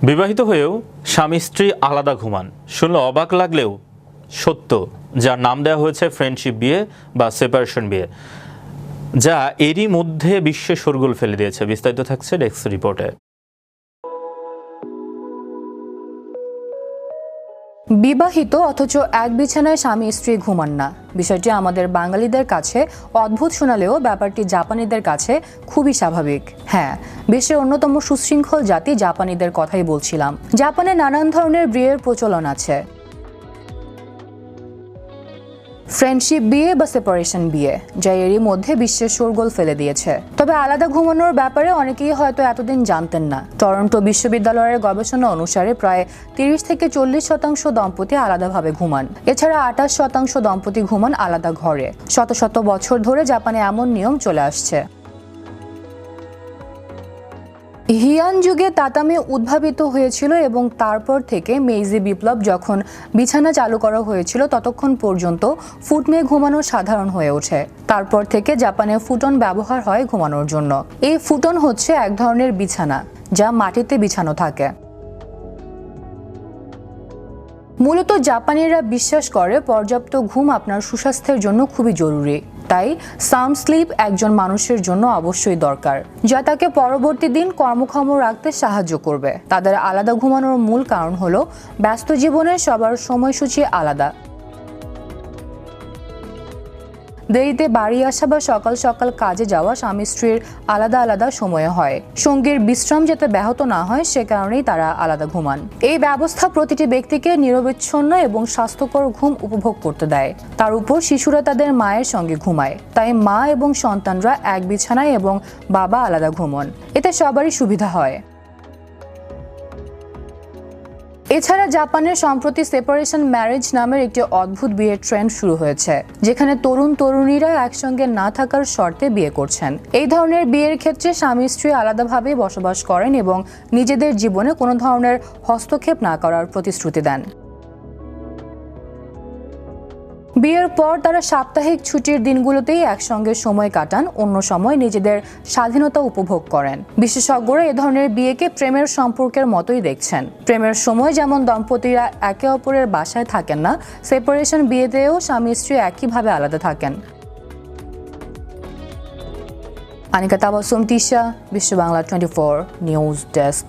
বিবাহিত হয়েও স্বামী স্ত্রী আলাদা ঘুমান, শুনলে অবাক লাগলেও সত্য, যার নাম দেওয়া হয়েছে ফ্রেন্ডশিপ বিয়ে বা সেপারেশন বিয়ে, যা এরই মধ্যে বিশ্বে শোরগোল ফেলে দিয়েছে। বিস্তারিত থাকছে ডেস্ক রিপোর্টে। বিবাহিত অথচ এক বিছানায় স্বামী স্ত্রী ঘুমান না, বিষয়টি আমাদের বাঙালিদের কাছে অদ্ভুত শোনালেও ব্যাপারটি জাপানিদের কাছে খুবই স্বাভাবিক। হ্যাঁ, বিশ্বের অন্যতম সুশৃঙ্খল জাতি জাপানিদের কথাই বলছিলাম। জাপানে নানান ধরনের বিয়ের প্রচলন আছে, ফ্রেন্ডশিপ বিয়ে বা সেপারেশন বিয়ে, যা এরই মধ্যে বিশ্বের শোরগোল ফেলে দিয়েছে। তবে আলাদা ঘুমানোর ব্যাপারে অনেকেই হয়তো এতদিন জানতেন না। টরন্টো বিশ্ববিদ্যালয়ের গবেষণা অনুসারে প্রায় 30 থেকে 40% দম্পতি আলাদাভাবে ঘুমান। এছাড়া 28% দম্পতি ঘুমান আলাদা ঘরে। শত শত বছর ধরে জাপানে এমন নিয়ম চলে আসছে। হিয়ান যুগে তাতামি উদ্ভাবিত হয়েছিল এবং তারপর থেকে মেইজি বিপ্লব যখন বিছানা চালু করা হয়েছিল ততক্ষণ পর্যন্ত ফুটনে ঘুমানো সাধারণ হয়ে ওঠে। তারপর থেকে জাপানে ফুটন ব্যবহার হয় ঘুমানোর জন্য। এই ফুটন হচ্ছে এক ধরনের বিছানা যা মাটিতে বিছানো থাকে। মূলত জাপানিরা বিশ্বাস করে পর্যাপ্ত ঘুম আপনার সুস্বাস্থ্যের জন্য খুবই জরুরি। তাই সাউন্ড স্লিপ একজন মানুষের জন্য অবশ্যই দরকার, যা তাকে পরবর্তী দিন কর্মক্ষম রাখতে সাহায্য করবে। তাদের আলাদা ঘুমানোর মূল কারণ হলো ব্যস্ত জীবনে সবার সময়সূচি আলাদা। দেরিতে বাড়ি আসা বা সকাল সকাল কাজে যাওয়া স্বামী স্ত্রীর আলাদা আলাদা সময়ে হয়। সঙ্গীর বিশ্রাম যাতে ব্যাহত না হয় সে কারণেই তারা আলাদা ঘুমান। এই ব্যবস্থা প্রতিটি ব্যক্তিকে নিরবিচ্ছিন্ন এবং স্বাস্থ্যকর ঘুম উপভোগ করতে দেয়। তার উপর শিশুরা তাদের মায়ের সঙ্গে ঘুমায়, তাই মা এবং সন্তানরা এক বিছানায় এবং বাবা আলাদা ঘুমন। এতে সবারই সুবিধা হয়। এছাড়া জাপানের সম্প্রতি সেপারেশন ম্যারেজ নামের একটি অদ্ভুত বিয়ের ট্রেন্ড শুরু হয়েছে, যেখানে তরুণ তরুণীরা একসঙ্গে না থাকার শর্তে বিয়ে করছেন। এই ধরনের বিয়ের ক্ষেত্রে স্বামী স্ত্রী আলাদাভাবে বসবাস করেন এবং নিজেদের জীবনে কোনো ধরনের হস্তক্ষেপ না করার প্রতিশ্রুতি দেন। বিয়ের পর তারা সাপ্তাহিক ছুটির দিনগুলোতেই একসঙ্গে সময় কাটান, অন্য সময় নিজেদের স্বাধীনতা উপভোগ করেন। বিশেষজ্ঞরা এ ধরনের বিয়েকে প্রেমের সম্পর্কের মতোই দেখছেন। প্রেমের সময় যেমন দম্পতিরা একে অপরের বাসায় থাকেন না, সেপারেশন বিয়েতেও স্বামী স্ত্রী একইভাবে আলাদা থাকেন। আনিকা তাবাসসুম তিশা, বিশ্ব বাংলা 24 নিউজ ডেস্ক।